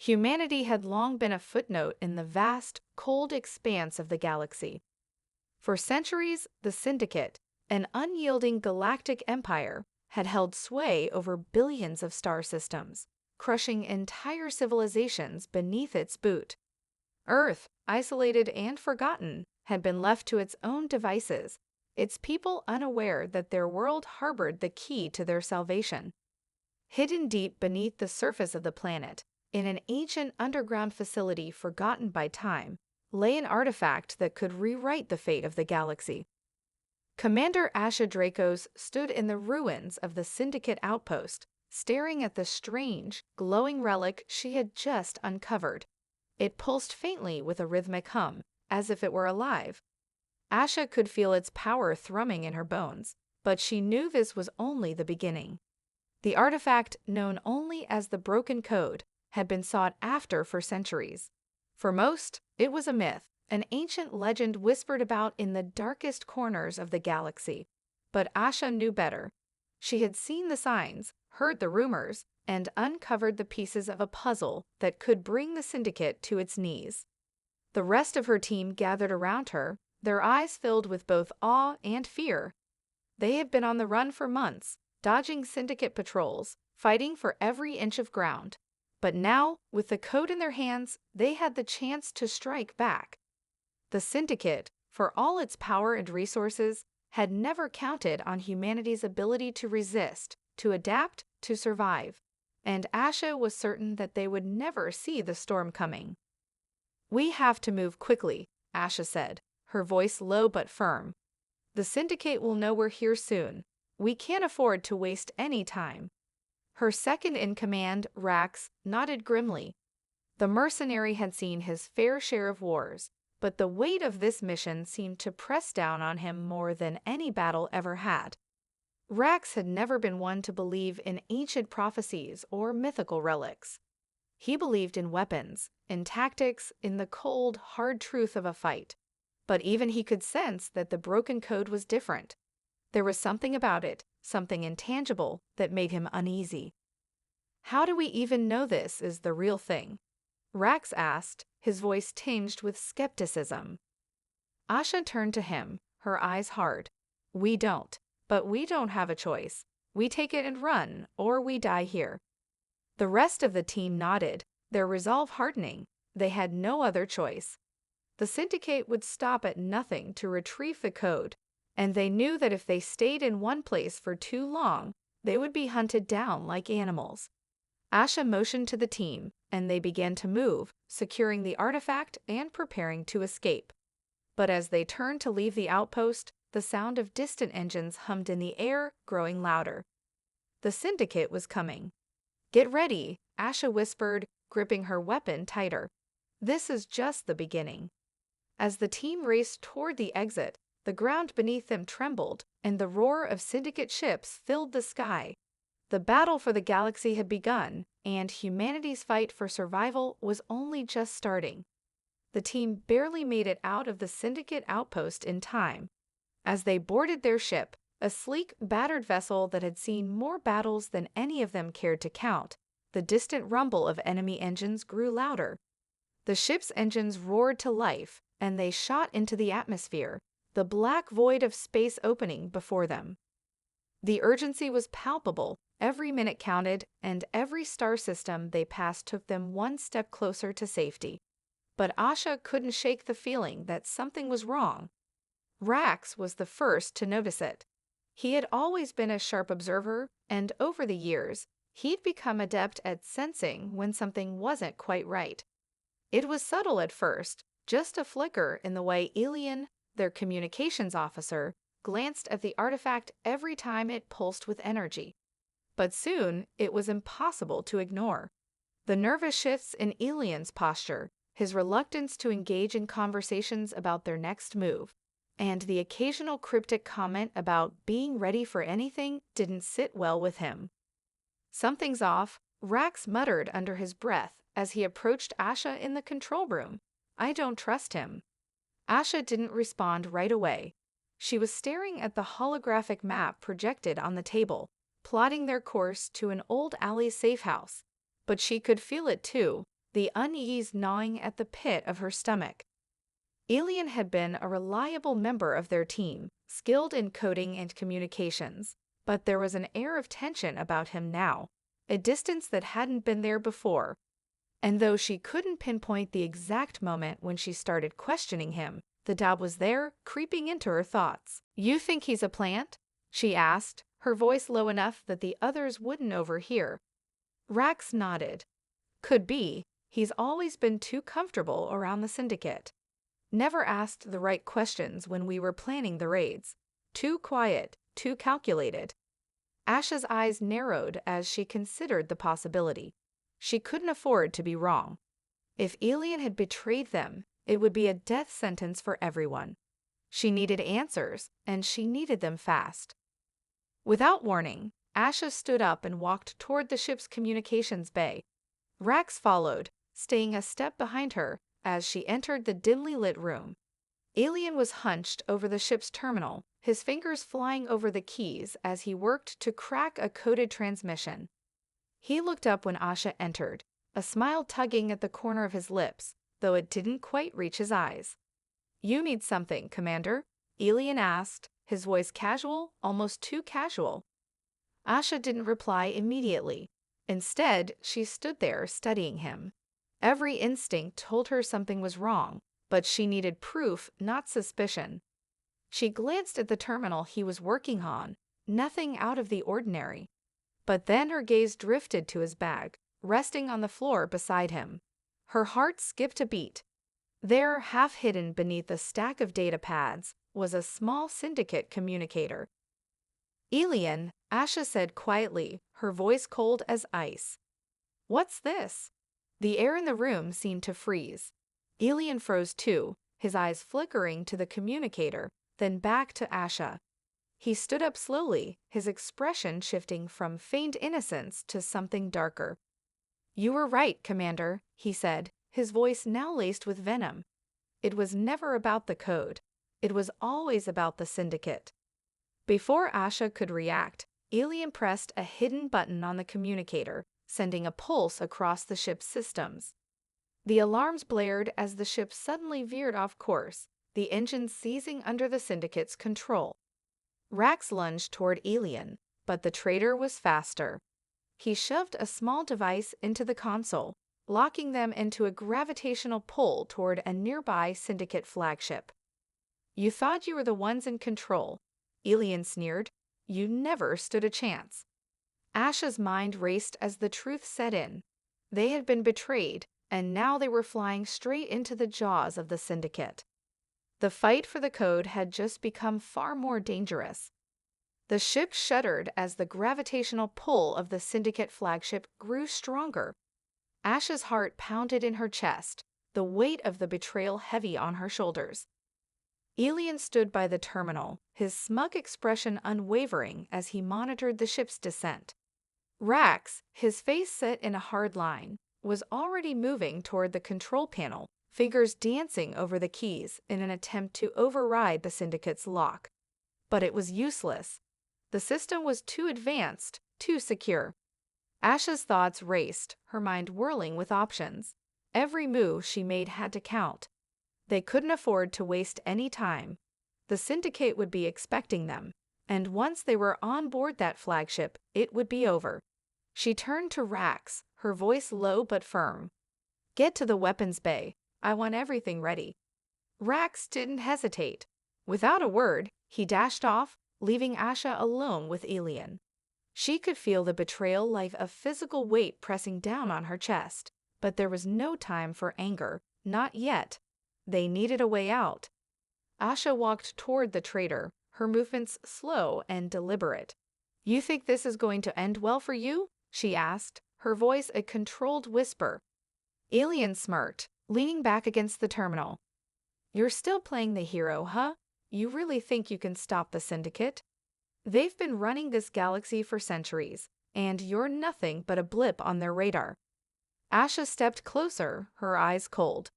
Humanity had long been a footnote in the vast, cold expanse of the galaxy. For centuries, the Syndicate, an unyielding galactic empire, had held sway over billions of star systems, crushing entire civilizations beneath its boot. Earth, isolated and forgotten, had been left to its own devices, its people unaware that their world harbored the key to their salvation. Hidden deep beneath the surface of the planet, in an ancient underground facility forgotten by time, lay an artifact that could rewrite the fate of the galaxy. Commander Asha Dracos stood in the ruins of the Syndicate outpost, staring at the strange, glowing relic she had just uncovered. It pulsed faintly with a rhythmic hum, as if it were alive. Asha could feel its power thrumming in her bones, but she knew this was only the beginning. The artifact, known only as the Broken Code, had been sought after for centuries. For most, it was a myth, an ancient legend whispered about in the darkest corners of the galaxy. But Asha knew better. She had seen the signs, heard the rumors, and uncovered the pieces of a puzzle that could bring the Syndicate to its knees. The rest of her team gathered around her, their eyes filled with both awe and fear. They had been on the run for months, dodging Syndicate patrols, fighting for every inch of ground. But now, with the code in their hands, they had the chance to strike back. The Syndicate, for all its power and resources, had never counted on humanity's ability to resist, to adapt, to survive. And Asha was certain that they would never see the storm coming. "We have to move quickly," Asha said, her voice low but firm. "The Syndicate will know we're here soon. We can't afford to waste any time." Her second-in-command, Rax, nodded grimly. The mercenary had seen his fair share of wars, but the weight of this mission seemed to press down on him more than any battle ever had. Rax had never been one to believe in ancient prophecies or mythical relics. He believed in weapons, in tactics, in the cold, hard truth of a fight. But even he could sense that the Broken Code was different. There was something about it, something intangible, that made him uneasy. "How do we even know this is the real thing?" Rax asked, his voice tinged with skepticism. Asha turned to him, her eyes hard. "We don't. But we don't have a choice. We take it and run, or we die here." The rest of the team nodded, their resolve hardening. They had no other choice. The Syndicate would stop at nothing to retrieve the code, and they knew that if they stayed in one place for too long, they would be hunted down like animals. Asha motioned to the team, and they began to move, securing the artifact and preparing to escape. But as they turned to leave the outpost, the sound of distant engines hummed in the air, growing louder. The Syndicate was coming. "Get ready," Asha whispered, gripping her weapon tighter. "This is just the beginning." As the team raced toward the exit, the ground beneath them trembled, and the roar of Syndicate ships filled the sky. The battle for the galaxy had begun, and humanity's fight for survival was only just starting. The team barely made it out of the Syndicate outpost in time. As they boarded their ship, a sleek, battered vessel that had seen more battles than any of them cared to count, the distant rumble of enemy engines grew louder. The ship's engines roared to life, and they shot into the atmosphere, the black void of space opening before them. The urgency was palpable, every minute counted, and every star system they passed took them one step closer to safety. But Asha couldn't shake the feeling that something was wrong. Rax was the first to notice it. He had always been a sharp observer, and over the years, he'd become adept at sensing when something wasn't quite right. It was subtle at first, just a flicker in the way Elian, their communications officer, glanced at the artifact every time it pulsed with energy. But soon, it was impossible to ignore. The nervous shifts in Elian's posture, his reluctance to engage in conversations about their next move, and the occasional cryptic comment about being ready for anything didn't sit well with him. "Something's off," Rax muttered under his breath as he approached Asha in the control room. "I don't trust him." Asha didn't respond right away. She was staring at the holographic map projected on the table, plotting their course to an old alley safe house. But she could feel it too, the unease gnawing at the pit of her stomach. Alien had been a reliable member of their team, skilled in coding and communications, but there was an air of tension about him now, a distance that hadn't been there before. And though she couldn't pinpoint the exact moment when she started questioning him, the doubt was there, creeping into her thoughts. "You think he's a plant?" she asked, her voice low enough that the others wouldn't overhear. Rax nodded. "Could be. He's always been too comfortable around the Syndicate. Never asked the right questions when we were planning the raids. Too quiet, too calculated." Asha's eyes narrowed as she considered the possibility. She couldn't afford to be wrong. If Alien had betrayed them, it would be a death sentence for everyone. She needed answers, and she needed them fast. Without warning, Asha stood up and walked toward the ship's communications bay. Rax followed, staying a step behind her as she entered the dimly lit room. Alien was hunched over the ship's terminal, his fingers flying over the keys as he worked to crack a coded transmission. He looked up when Asha entered, a smile tugging at the corner of his lips, though it didn't quite reach his eyes. "You need something, Commander?" Alien asked, his voice casual, almost too casual. Asha didn't reply immediately. Instead, she stood there studying him. Every instinct told her something was wrong, but she needed proof, not suspicion. She glanced at the terminal he was working on, nothing out of the ordinary. But then her gaze drifted to his bag, resting on the floor beside him. Her heart skipped a beat. There, half hidden beneath a stack of data pads, was a small Syndicate communicator. "Alien," Asha said quietly, her voice cold as ice. "What's this?" The air in the room seemed to freeze. Alien froze too, his eyes flickering to the communicator, then back to Asha. He stood up slowly, his expression shifting from feigned innocence to something darker. "You were right, Commander," he said, his voice now laced with venom. "It was never about the code. It was always about the Syndicate." Before Asha could react, Alien pressed a hidden button on the communicator, sending a pulse across the ship's systems. The alarms blared as the ship suddenly veered off course, the engines seizing under the Syndicate's control. Rax lunged toward Alien, but the traitor was faster. He shoved a small device into the console, locking them into a gravitational pull toward a nearby Syndicate flagship. "You thought you were the ones in control," Alien sneered. "You never stood a chance." Asha's mind raced as the truth set in. They had been betrayed, and now they were flying straight into the jaws of the Syndicate. The fight for the code had just become far more dangerous. The ship shuddered as the gravitational pull of the Syndicate flagship grew stronger. Asha's heart pounded in her chest, the weight of the betrayal heavy on her shoulders. Alien stood by the terminal, his smug expression unwavering as he monitored the ship's descent. Rax, his face set in a hard line, was already moving toward the control panel, fingers dancing over the keys in an attempt to override the Syndicate's lock. But it was useless. The system was too advanced, too secure. Asha's thoughts raced, her mind whirling with options. Every move she made had to count. They couldn't afford to waste any time. The Syndicate would be expecting them, and once they were on board that flagship, it would be over. She turned to Rax, her voice low but firm. "Get to the weapons bay. I want everything ready." Rax didn't hesitate. Without a word, he dashed off, leaving Asha alone with Alien. She could feel the betrayal like a physical weight pressing down on her chest, but there was no time for anger, not yet. They needed a way out. Asha walked toward the traitor, her movements slow and deliberate. "You think this is going to end well for you?" she asked, her voice a controlled whisper. Alien smirked, leaning back against the terminal. "You're still playing the hero, huh? You really think you can stop the Syndicate? They've been running this galaxy for centuries, and you're nothing but a blip on their radar." Asha stepped closer, her eyes cold.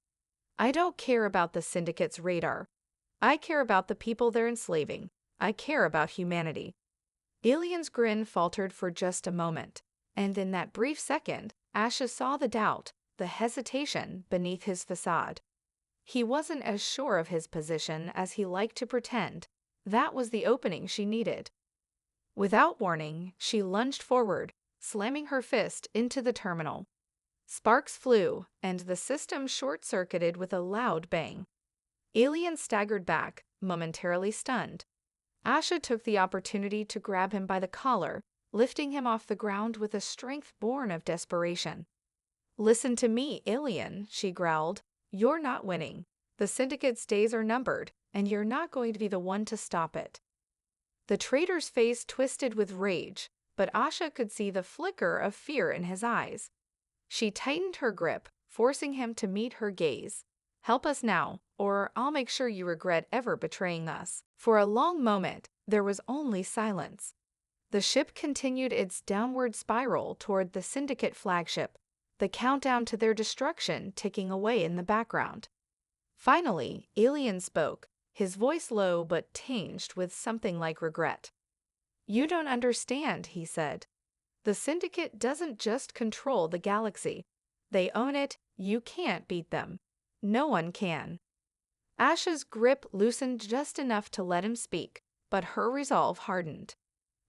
"I don't care about the Syndicate's radar. I care about the people they're enslaving. I care about humanity." Alien's grin faltered for just a moment, and in that brief second, Asha saw the doubt, the hesitation beneath his facade. He wasn't as sure of his position as he liked to pretend. That was the opening she needed. Without warning, she lunged forward, slamming her fist into the terminal. Sparks flew, and the system short-circuited with a loud bang. Alien staggered back, momentarily stunned. Asha took the opportunity to grab him by the collar, lifting him off the ground with a strength born of desperation. "Listen to me, alien," she growled. "You're not winning. The Syndicate's days are numbered, and you're not going to be the one to stop it." The traitor's face twisted with rage, but Asha could see the flicker of fear in his eyes. She tightened her grip, forcing him to meet her gaze. "Help us now, or I'll make sure you regret ever betraying us." For a long moment, there was only silence. The ship continued its downward spiral toward the Syndicate flagship, the countdown to their destruction ticking away in the background. Finally, Alien spoke, his voice low but tinged with something like regret. "You don't understand," he said. "The Syndicate doesn't just control the galaxy. They own it. You can't beat them. No one can." Asha's grip loosened just enough to let him speak, but her resolve hardened.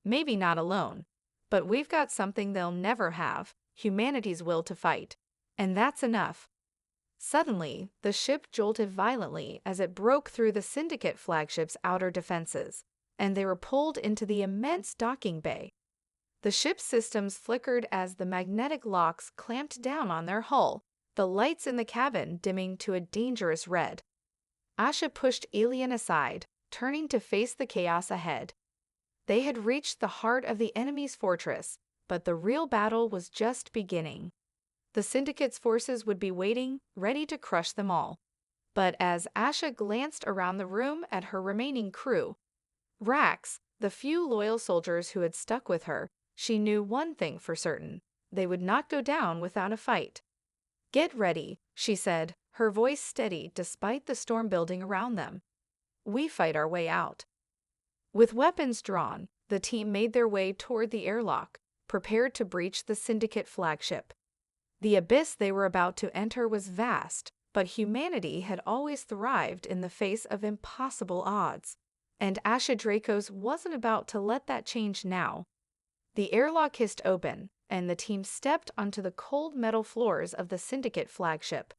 "Maybe not alone, but we've got something they'll never have, humanity's will to fight. And that's enough." Suddenly, the ship jolted violently as it broke through the Syndicate flagship's outer defenses, and they were pulled into the immense docking bay. The ship's systems flickered as the magnetic locks clamped down on their hull, the lights in the cabin dimming to a dangerous red. Asha pushed Alien aside, turning to face the chaos ahead. They had reached the heart of the enemy's fortress, but the real battle was just beginning. The Syndicate's forces would be waiting, ready to crush them all. But as Asha glanced around the room at her remaining crew, Rax, the few loyal soldiers who had stuck with her, she knew one thing for certain: they would not go down without a fight. "Get ready," she said, her voice steady despite the storm building around them. "We fight our way out." With weapons drawn, the team made their way toward the airlock, prepared to breach the Syndicate flagship. The abyss they were about to enter was vast, but humanity had always thrived in the face of impossible odds, and Asha Dracos wasn't about to let that change now. The airlock hissed open, and the team stepped onto the cold metal floors of the Syndicate flagship.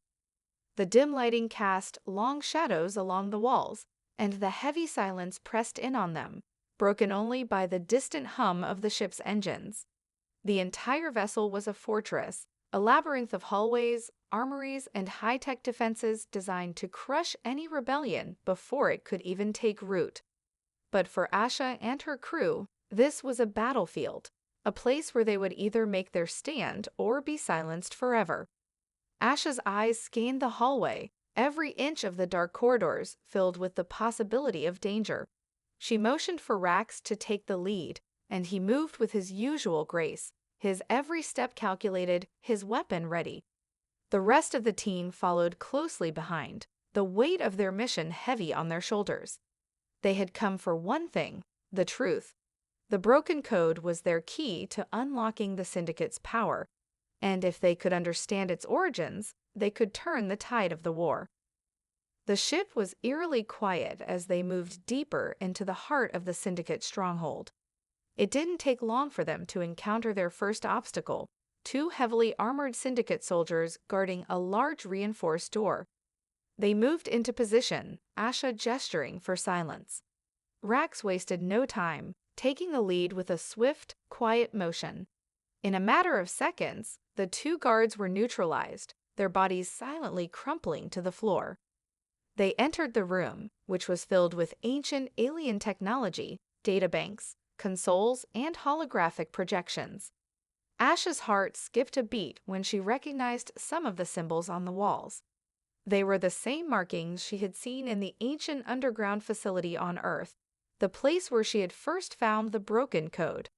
The dim lighting cast long shadows along the walls, and the heavy silence pressed in on them, broken only by the distant hum of the ship's engines. The entire vessel was a fortress, a labyrinth of hallways, armories, and high-tech defenses designed to crush any rebellion before it could even take root. But for Asha and her crew, this was a battlefield, a place where they would either make their stand or be silenced forever. Asha's eyes scanned the hallway, every inch of the dark corridors filled with the possibility of danger. She motioned for Rax to take the lead, and he moved with his usual grace, his every step calculated, his weapon ready. The rest of the team followed closely behind, the weight of their mission heavy on their shoulders. They had come for one thing: the truth. The broken code was their key to unlocking the Syndicate's power, and if they could understand its origins, they could turn the tide of the war. The ship was eerily quiet as they moved deeper into the heart of the Syndicate stronghold. It didn't take long for them to encounter their first obstacle: two heavily armored Syndicate soldiers guarding a large reinforced door. They moved into position, Asha gesturing for silence. Rax wasted no time, taking the lead with a swift, quiet motion. In a matter of seconds, the two guards were neutralized, their bodies silently crumpling to the floor. They entered the room, which was filled with ancient alien technology, databanks, consoles, and holographic projections. Asha's heart skipped a beat when she recognized some of the symbols on the walls. They were the same markings she had seen in the ancient underground facility on Earth, the place where she had first found the broken code.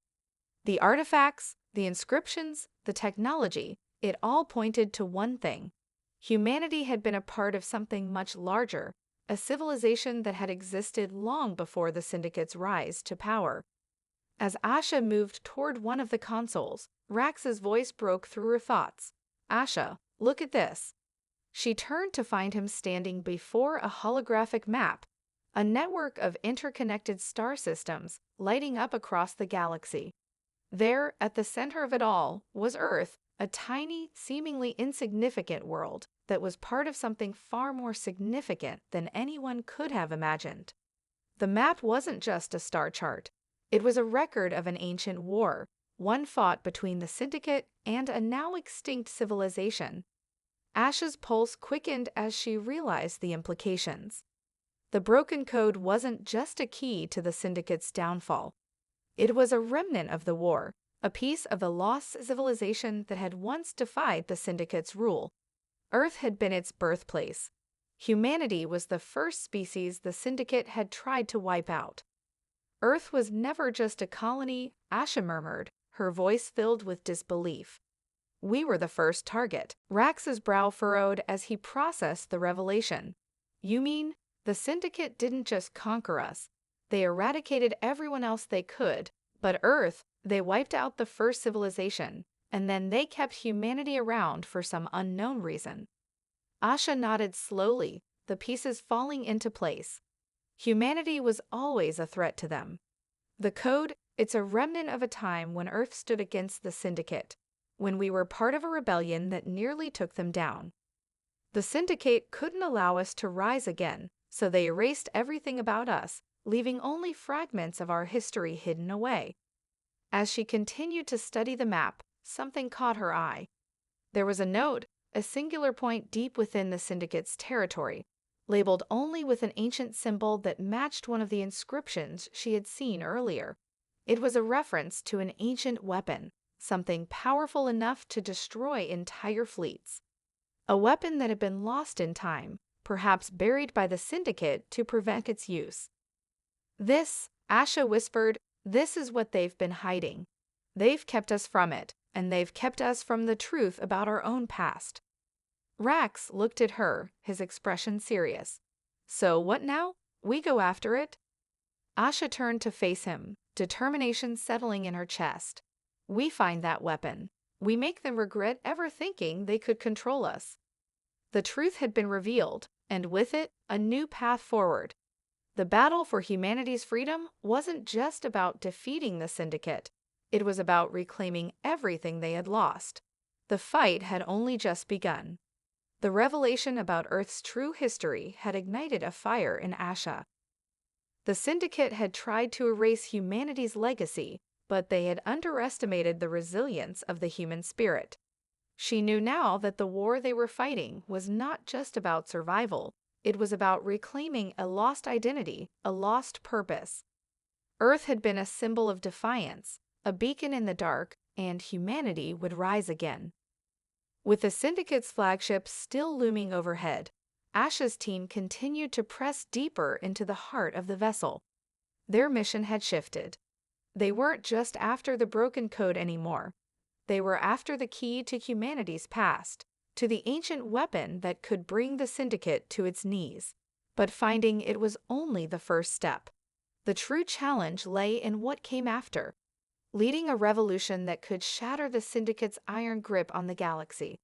The artifacts, the inscriptions, the technology, it all pointed to one thing: humanity had been a part of something much larger, a civilization that had existed long before the Syndicate's rise to power. As Asha moved toward one of the consoles, Rax's voice broke through her thoughts. "Asha, look at this." She turned to find him standing before a holographic map, a network of interconnected star systems lighting up across the galaxy. There, at the center of it all, was Earth, a tiny, seemingly insignificant world that was part of something far more significant than anyone could have imagined. The map wasn't just a star chart. It was a record of an ancient war, one fought between the Syndicate and a now extinct civilization. Asha's pulse quickened as she realized the implications. The broken code wasn't just a key to the Syndicate's downfall. It was a remnant of the war, a piece of the lost civilization that had once defied the Syndicate's rule. Earth had been its birthplace. Humanity was the first species the Syndicate had tried to wipe out. Earth was never just a colony, Asha murmured, her voice filled with disbelief. We were the first target. Rax's brow furrowed as he processed the revelation. You mean, the Syndicate didn't just conquer us. They eradicated everyone else they could, but Earth, they wiped out the first civilization, and then they kept humanity around for some unknown reason. Asha nodded slowly, the pieces falling into place. Humanity was always a threat to them. The code, it's a remnant of a time when Earth stood against the Syndicate, when we were part of a rebellion that nearly took them down. The Syndicate couldn't allow us to rise again, so they erased everything about us, leaving only fragments of our history hidden away. As she continued to study the map, something caught her eye. There was a node, a singular point deep within the Syndicate's territory, labeled only with an ancient symbol that matched one of the inscriptions she had seen earlier. It was a reference to an ancient weapon, something powerful enough to destroy entire fleets. A weapon that had been lost in time, perhaps buried by the Syndicate to prevent its use. This, Asha whispered, this is what they've been hiding. They've kept us from it, and they've kept us from the truth about our own past. Rax looked at her, his expression serious. So what now? We go after it? Asha turned to face him, determination settling in her chest. We find that weapon. We make them regret ever thinking they could control us. The truth had been revealed, and with it, a new path forward. The battle for humanity's freedom wasn't just about defeating the Syndicate. It was about reclaiming everything they had lost. The fight had only just begun. The revelation about Earth's true history had ignited a fire in Asha. The Syndicate had tried to erase humanity's legacy, but they had underestimated the resilience of the human spirit. She knew now that the war they were fighting was not just about survival. It was about reclaiming a lost identity, a lost purpose. Earth had been a symbol of defiance, a beacon in the dark, and humanity would rise again. With the Syndicate's flagship still looming overhead, Asha's team continued to press deeper into the heart of the vessel. Their mission had shifted. They weren't just after the broken code anymore. They were after the key to humanity's past, to the ancient weapon that could bring the Syndicate to its knees. But finding it was only the first step. The true challenge lay in what came after, leading a revolution that could shatter the Syndicate's iron grip on the galaxy.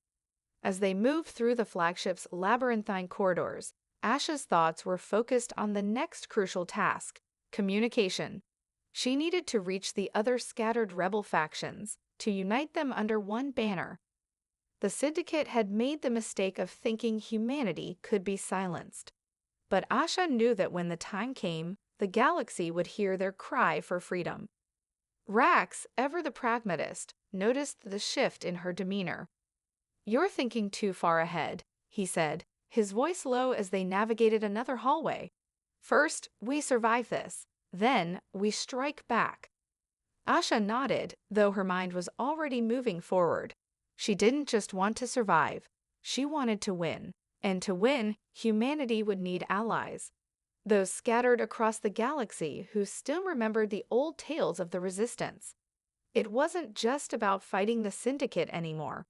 As they moved through the flagship's labyrinthine corridors, Asha's thoughts were focused on the next crucial task, communication. She needed to reach the other scattered rebel factions, to unite them under one banner. The Syndicate had made the mistake of thinking humanity could be silenced. But Asha knew that when the time came, the galaxy would hear their cry for freedom. Rax, ever the pragmatist, noticed the shift in her demeanor. "You're thinking too far ahead," he said, his voice low as they navigated another hallway. "First, we survive this. Then, we strike back." Asha nodded, though her mind was already moving forward. She didn't just want to survive. She wanted to win. And to win, humanity would need allies. Those scattered across the galaxy who still remembered the old tales of the Resistance. It wasn't just about fighting the Syndicate anymore.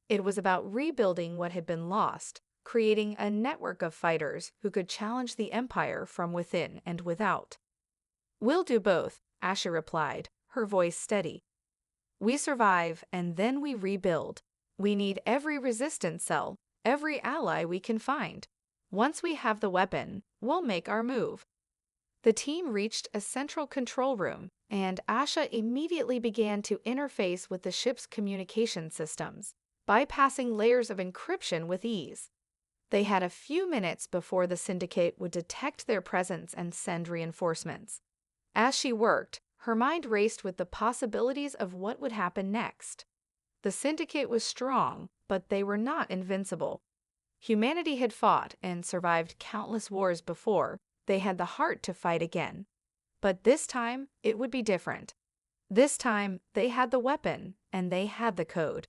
It was about rebuilding what had been lost, creating a network of fighters who could challenge the Empire from within and without. "We'll do both," Asha replied, her voice steady. "We survive, and then we rebuild. We need every resistance cell, every ally we can find. Once we have the weapon, we'll make our move." The team reached a central control room, and Asha immediately began to interface with the ship's communication systems, bypassing layers of encryption with ease. They had a few minutes before the Syndicate would detect their presence and send reinforcements. As she worked, her mind raced with the possibilities of what would happen next. The Syndicate was strong, but they were not invincible. Humanity had fought and survived countless wars before. They had the heart to fight again. But this time, it would be different. This time, they had the weapon, and they had the code.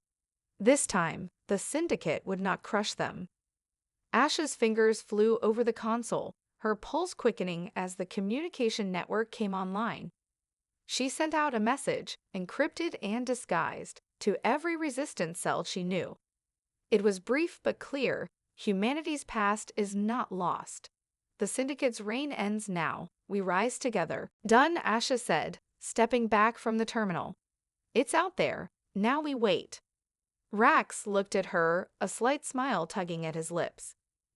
This time, the Syndicate would not crush them. Asha's fingers flew over the console, her pulse quickening as the communication network came online. She sent out a message, encrypted and disguised, to every resistance cell she knew. It was brief but clear: humanity's past is not lost. The Syndicate's reign ends now. We rise together. "Done," Asha said, stepping back from the terminal. "It's out there. Now we wait." Rax looked at her, a slight smile tugging at his lips.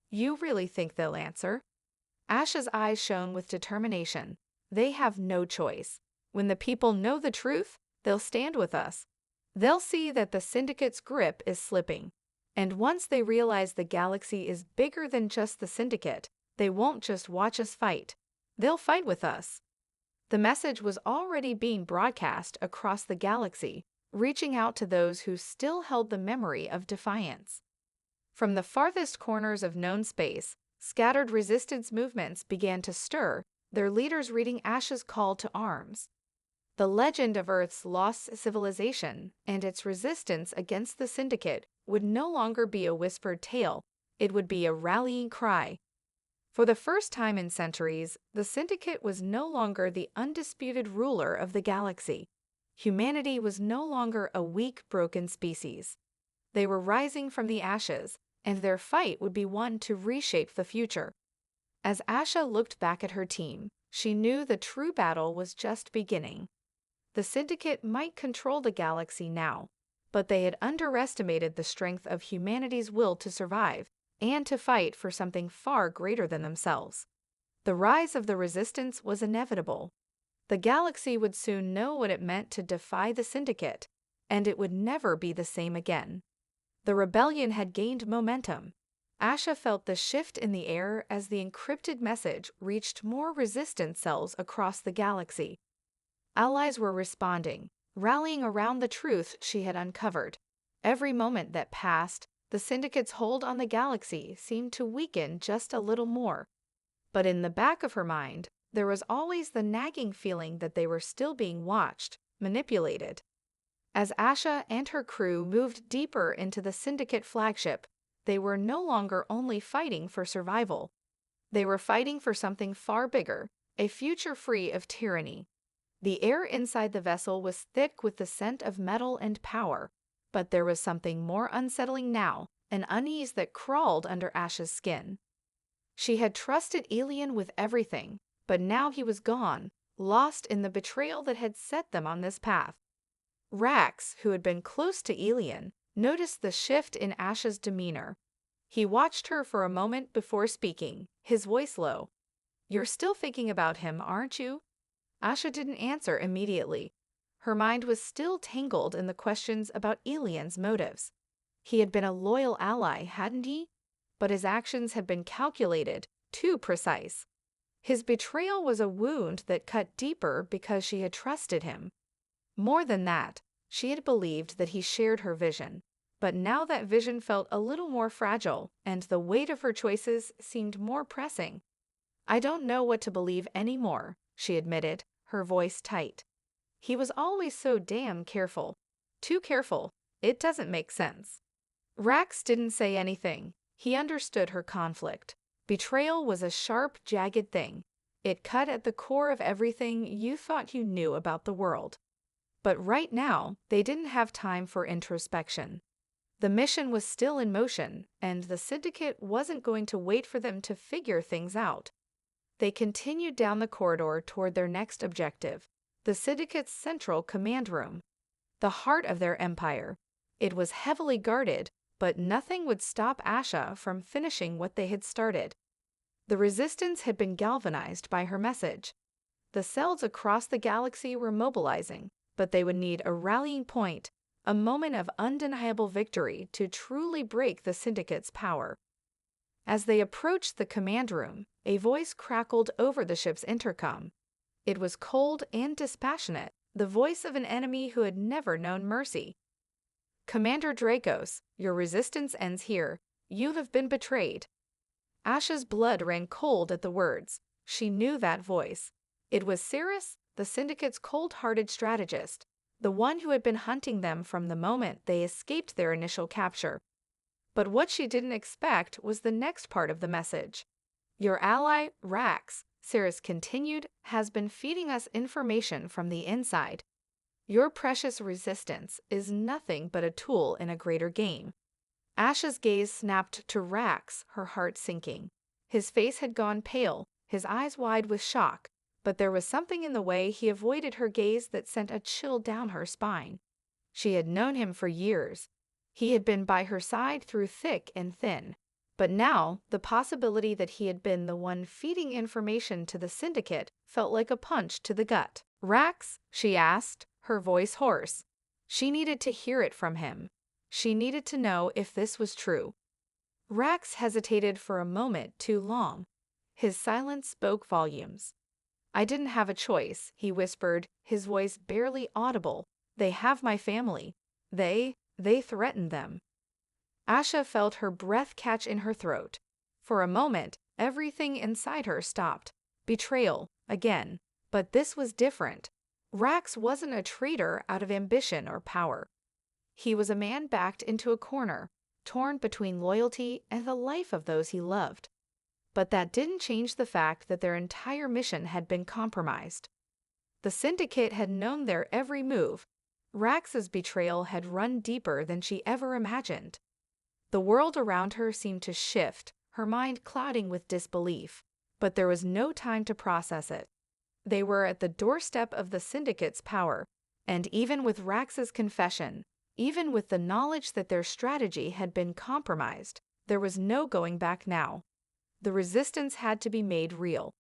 "You really think they'll answer?" Asha's eyes shone with determination. "They have no choice. When the people know the truth, they'll stand with us. They'll see that the Syndicate's grip is slipping. And once they realize the galaxy is bigger than just the Syndicate, they won't just watch us fight. They'll fight with us." The message was already being broadcast across the galaxy, reaching out to those who still held the memory of defiance. From the farthest corners of known space, scattered resistance movements began to stir, their leaders reading Asha's call to arms. The legend of Earth's lost civilization and its resistance against the Syndicate would no longer be a whispered tale, it would be a rallying cry. For the first time in centuries, the Syndicate was no longer the undisputed ruler of the galaxy. Humanity was no longer a weak, broken species. They were rising from the ashes, and their fight would be one to reshape the future. As Asha looked back at her team, she knew the true battle was just beginning. The Syndicate might control the galaxy now, but they had underestimated the strength of humanity's will to survive and to fight for something far greater than themselves. The rise of the resistance was inevitable. The galaxy would soon know what it meant to defy the Syndicate, and it would never be the same again. The rebellion had gained momentum. Asha felt the shift in the air as the encrypted message reached more resistance cells across the galaxy. Allies were responding, rallying around the truth she had uncovered. Every moment that passed, the Syndicate's hold on the galaxy seemed to weaken just a little more. But in the back of her mind, there was always the nagging feeling that they were still being watched, manipulated. As Asha and her crew moved deeper into the Syndicate flagship, they were no longer only fighting for survival. They were fighting for something far bigger, a future free of tyranny. The air inside the vessel was thick with the scent of metal and power, but there was something more unsettling now, an unease that crawled under Asha's skin. She had trusted Elian with everything, but now he was gone, lost in the betrayal that had set them on this path. Rax, who had been close to Elian, noticed the shift in Asha's demeanor. He watched her for a moment before speaking, his voice low. "You're still thinking about him, aren't you?" Asha didn't answer immediately. Her mind was still tangled in the questions about Elian's motives. He had been a loyal ally, hadn't he? But his actions had been calculated, too precise. His betrayal was a wound that cut deeper because she had trusted him. More than that, she had believed that he shared her vision. But now that vision felt a little more fragile, and the weight of her choices seemed more pressing. "I don't know what to believe anymore," she admitted, her voice tight. "He was always so damn careful. Too careful. It doesn't make sense." Rax didn't say anything. He understood her conflict. Betrayal was a sharp, jagged thing. It cut at the core of everything you thought you knew about the world. But right now, they didn't have time for introspection. The mission was still in motion, and the Syndicate wasn't going to wait for them to figure things out. They continued down the corridor toward their next objective, the Syndicate's central command room. The heart of their empire, It was heavily guarded, but nothing would stop Asha from finishing what they had started. The resistance had been galvanized by her message. The cells across the galaxy were mobilizing, but they would need a rallying point, a moment of undeniable victory to truly break the Syndicate's power. As they approached the command room, a voice crackled over the ship's intercom. It was cold and dispassionate, the voice of an enemy who had never known mercy. "Commander Dracos, your resistance ends here. You have been betrayed." Asha's blood ran cold at the words. She knew that voice. It was Cirrus, the Syndicate's cold-hearted strategist, the one who had been hunting them from the moment they escaped their initial capture. But what she didn't expect was the next part of the message. "Your ally, Rax," Cirrus continued, "has been feeding us information from the inside. Your precious resistance is nothing but a tool in a greater game." Asha's gaze snapped to Rax, her heart sinking. His face had gone pale, his eyes wide with shock, but there was something in the way he avoided her gaze that sent a chill down her spine. She had known him for years. He had been by her side through thick and thin. But now, the possibility that he had been the one feeding information to the Syndicate felt like a punch to the gut. "Rax?" she asked, her voice hoarse. She needed to hear it from him. She needed to know if this was true. Rax hesitated for a moment too long. His silence spoke volumes. "I didn't have a choice," he whispered, his voice barely audible. "They have my family. They threatened them." Asha felt her breath catch in her throat. For a moment, everything inside her stopped. Betrayal, again. But this was different. Rax wasn't a traitor out of ambition or power. He was a man backed into a corner, torn between loyalty and the life of those he loved. But that didn't change the fact that their entire mission had been compromised. The Syndicate had known their every move. Rax's betrayal had run deeper than she ever imagined. The world around her seemed to shift, her mind clouding with disbelief. But there was no time to process it. They were at the doorstep of the Syndicate's power, and even with Rax's confession, even with the knowledge that their strategy had been compromised, there was no going back now. The resistance had to be made real.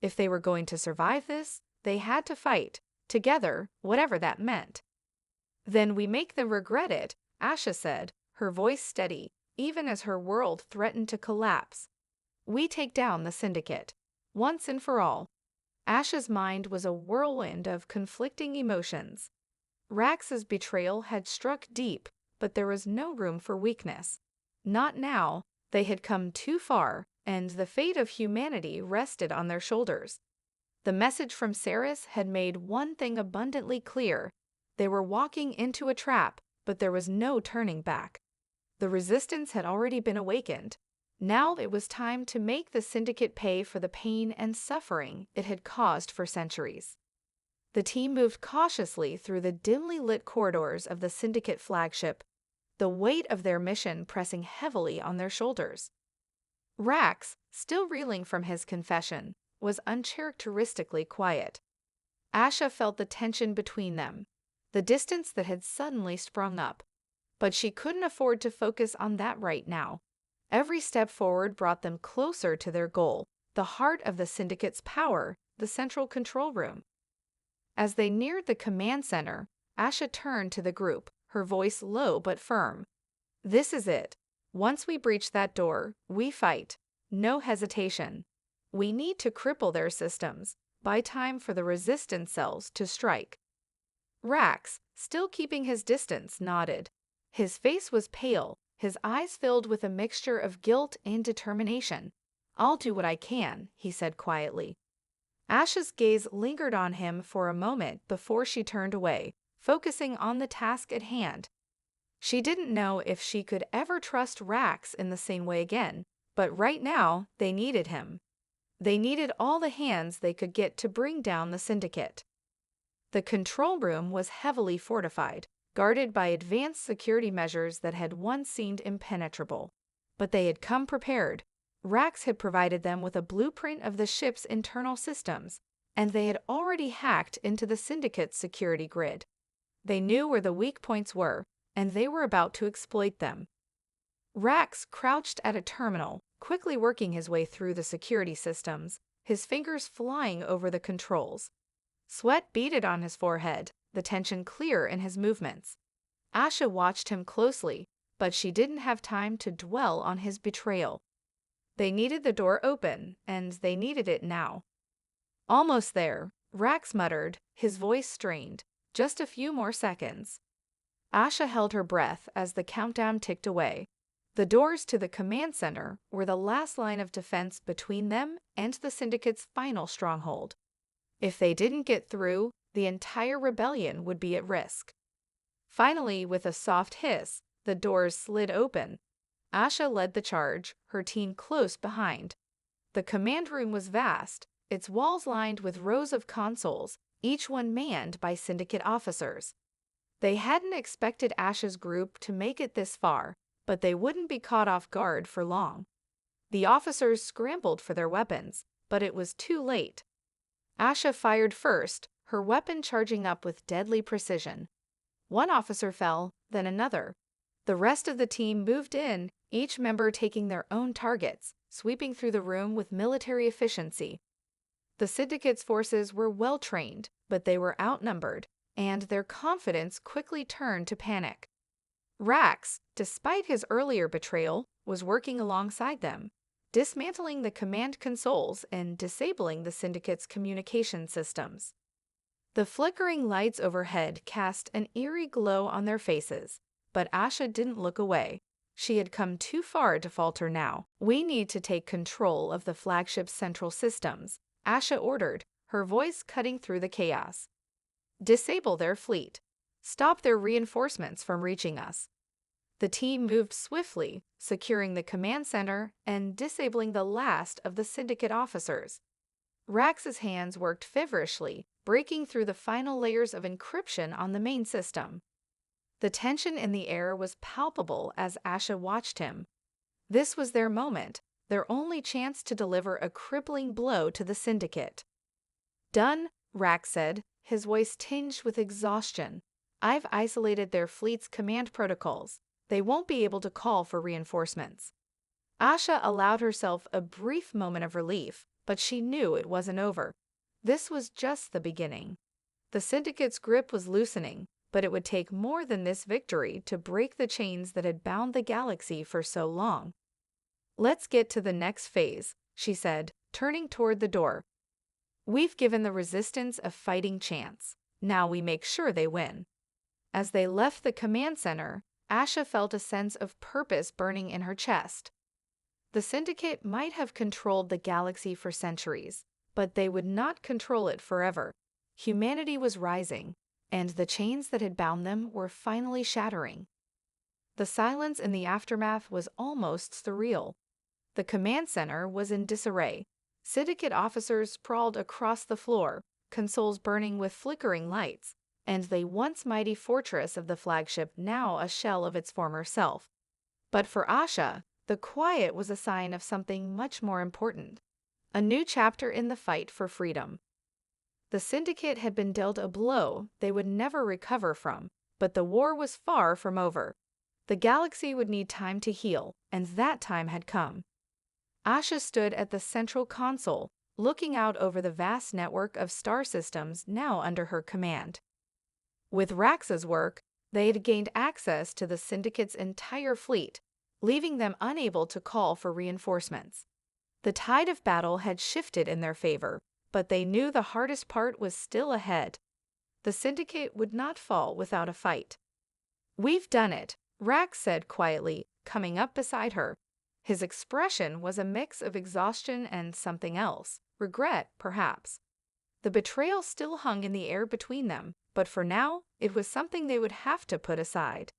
If they were going to survive this, they had to fight, together, whatever that meant. "Then we make them regret it," Asha said, her voice steady, even as her world threatened to collapse. "We take down the Syndicate, once and for all." Asha's mind was a whirlwind of conflicting emotions. Rax's betrayal had struck deep, but there was no room for weakness. Not now. They had come too far, and the fate of humanity rested on their shoulders. The message from Cirrus had made one thing abundantly clear. They were walking into a trap, but there was no turning back. The resistance had already been awakened. Now it was time to make the Syndicate pay for the pain and suffering it had caused for centuries. The team moved cautiously through the dimly lit corridors of the Syndicate flagship, the weight of their mission pressing heavily on their shoulders. Rax, still reeling from his confession, was uncharacteristically quiet. Asha felt the tension between them, the distance that had suddenly sprung up. But she couldn't afford to focus on that right now. Every step forward brought them closer to their goal, the heart of the Syndicate's power, the central control room. As they neared the command center, Asha turned to the group, her voice low but firm. "This is it. Once we breach that door, we fight. No hesitation. We need to cripple their systems, buy time for the resistance cells to strike." Rax, still keeping his distance, nodded. His face was pale, his eyes filled with a mixture of guilt and determination. "I'll do what I can," he said quietly. Asha's gaze lingered on him for a moment before she turned away, focusing on the task at hand. She didn't know if she could ever trust Rax in the same way again, but right now they needed him. They needed all the hands they could get to bring down the Syndicate. The control room was heavily fortified, guarded by advanced security measures that had once seemed impenetrable. But they had come prepared. Rax had provided them with a blueprint of the ship's internal systems, and they had already hacked into the Syndicate's security grid. They knew where the weak points were, and they were about to exploit them. Rax crouched at a terminal, quickly working his way through the security systems, his fingers flying over the controls. Sweat beaded on his forehead, the tension clear in his movements. Asha watched him closely, but she didn't have time to dwell on his betrayal. They needed the door open, and they needed it now. Almost there, Rax muttered, his voice strained. Just a few more seconds. Asha held her breath as the countdown ticked away. The doors to the command center were the last line of defense between them and the Syndicate's final stronghold. If they didn't get through, the entire rebellion would be at risk. Finally, with a soft hiss, the doors slid open. Asha led the charge, her team close behind. The command room was vast, its walls lined with rows of consoles, each one manned by Syndicate officers. They hadn't expected Asha's group to make it this far, but they wouldn't be caught off guard for long. The officers scrambled for their weapons, but it was too late. Asha fired first, her weapon charging up with deadly precision. One officer fell, then another. The rest of the team moved in, each member taking their own targets, sweeping through the room with military efficiency. The Syndicate's forces were well trained, but they were outnumbered, and their confidence quickly turned to panic. Rax, despite his earlier betrayal, was working alongside them, dismantling the command consoles and disabling the Syndicate's communication systems. The flickering lights overhead cast an eerie glow on their faces, but Asha didn't look away. She had come too far to falter now. "We need to take control of the flagship's central systems," Asha ordered, her voice cutting through the chaos. "Disable their fleet. Stop their reinforcements from reaching us." The team moved swiftly, securing the command center and disabling the last of the Syndicate officers. Rax's hands worked feverishly, breaking through the final layers of encryption on the main system. The tension in the air was palpable as Asha watched him. This was their moment, their only chance to deliver a crippling blow to the Syndicate. "Done," Rax said, his voice tinged with exhaustion. "I've isolated their fleet's command protocols. They won't be able to call for reinforcements." Asha allowed herself a brief moment of relief, but she knew it wasn't over. This was just the beginning. The Syndicate's grip was loosening, but it would take more than this victory to break the chains that had bound the galaxy for so long. "Let's get to the next phase," she said, turning toward the door. "We've given the Resistance a fighting chance. Now we make sure they win." As they left the command center, Asha felt a sense of purpose burning in her chest. The Syndicate might have controlled the galaxy for centuries, but they would not control it forever. Humanity was rising, and the chains that had bound them were finally shattering. The silence in the aftermath was almost surreal. The command center was in disarray. Syndicate officers sprawled across the floor, consoles burning with flickering lights, and the once mighty fortress of the flagship now a shell of its former self. But for Asha, the quiet was a sign of something much more important. A new chapter in the fight for freedom. The Syndicate had been dealt a blow they would never recover from, but the war was far from over. The galaxy would need time to heal, and that time had come. Asha stood at the central console, looking out over the vast network of star systems now under her command. With Rax's work, they had gained access to the Syndicate's entire fleet, leaving them unable to call for reinforcements. The tide of battle had shifted in their favor, but they knew the hardest part was still ahead. The Syndicate would not fall without a fight. "We've done it," Rax said quietly, coming up beside her. His expression was a mix of exhaustion and something else, regret, perhaps. The betrayal still hung in the air between them, but for now, it was something they would have to put aside.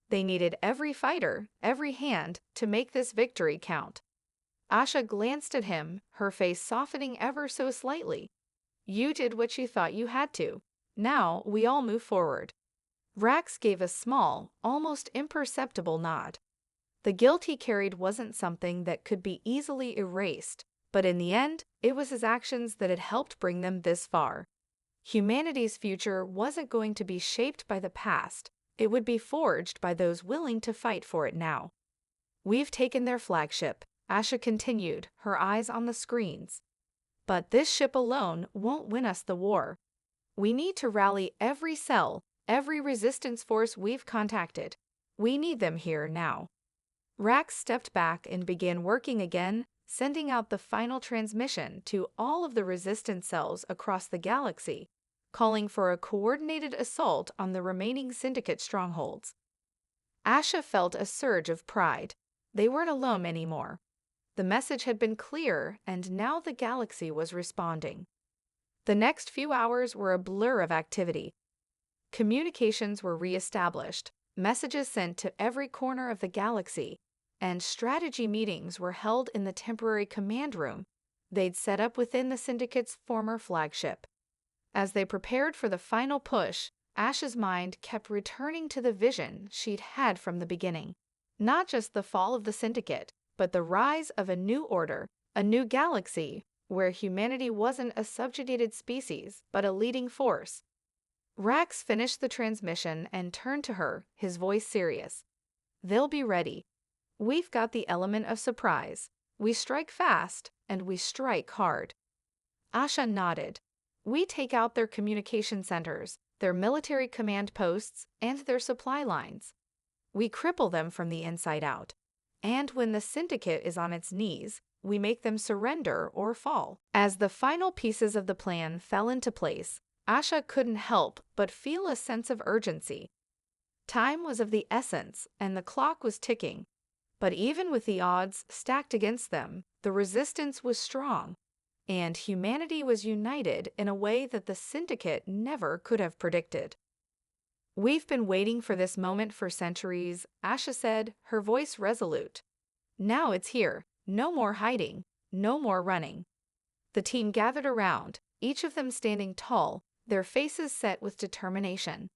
They needed every fighter, every hand, to make this victory count. Asha glanced at him, her face softening ever so slightly. "You did what you thought you had to. Now we all move forward." Rax gave a small, almost imperceptible nod. The guilt he carried wasn't something that could be easily erased, but in the end, it was his actions that had helped bring them this far. Humanity's future wasn't going to be shaped by the past, It would be forged by those willing to fight for it now. We've taken their flagship, Asha continued, her eyes on the screens. But this ship alone won't win us the war. We need to rally every cell, every resistance force we've contacted. We need them here now. Rax stepped back and began working again, sending out the final transmission to all of the resistance cells across the galaxy, calling for a coordinated assault on the remaining Syndicate strongholds. Asha felt a surge of pride. They weren't alone anymore. The message had been clear, and now the galaxy was responding. The next few hours were a blur of activity. Communications were re-established, messages sent to every corner of the galaxy, and strategy meetings were held in the temporary command room they'd set up within the Syndicate's former flagship. As they prepared for the final push, Ash's mind kept returning to the vision she'd had from the beginning. Not just the fall of the Syndicate, but the rise of a new order, a new galaxy, where humanity wasn't a subjugated species, but a leading force. Rax finished the transmission and turned to her, his voice serious. They'll be ready. We've got the element of surprise. We strike fast, and we strike hard. Asha nodded. We take out their communication centers, their military command posts, and their supply lines. We cripple them from the inside out. And when the Syndicate is on its knees, we make them surrender or fall. As the final pieces of the plan fell into place, Asha couldn't help but feel a sense of urgency. Time was of the essence, and the clock was ticking. But even with the odds stacked against them, the resistance was strong, and humanity was united in a way that the Syndicate never could have predicted. We've been waiting for this moment for centuries, Asha said, her voice resolute. Now it's here. No more hiding. No more running. The team gathered around, each of them standing tall, their faces set with determination.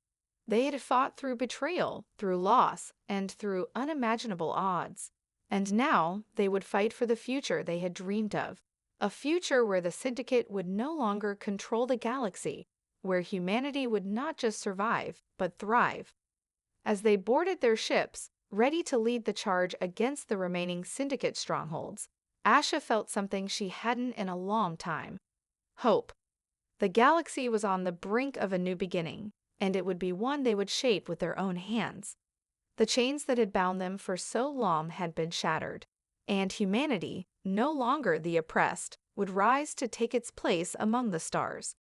They had fought through betrayal, through loss, and through unimaginable odds. And now they would fight for the future they had dreamed of. A future where the Syndicate would no longer control the galaxy, where humanity would not just survive, but thrive. As they boarded their ships, ready to lead the charge against the remaining Syndicate strongholds, Asha felt something she hadn't in a long time. Hope. The galaxy was on the brink of a new beginning, and it would be one they would shape with their own hands. The chains that had bound them for so long had been shattered, and humanity, no longer the oppressed, would rise to take its place among the stars.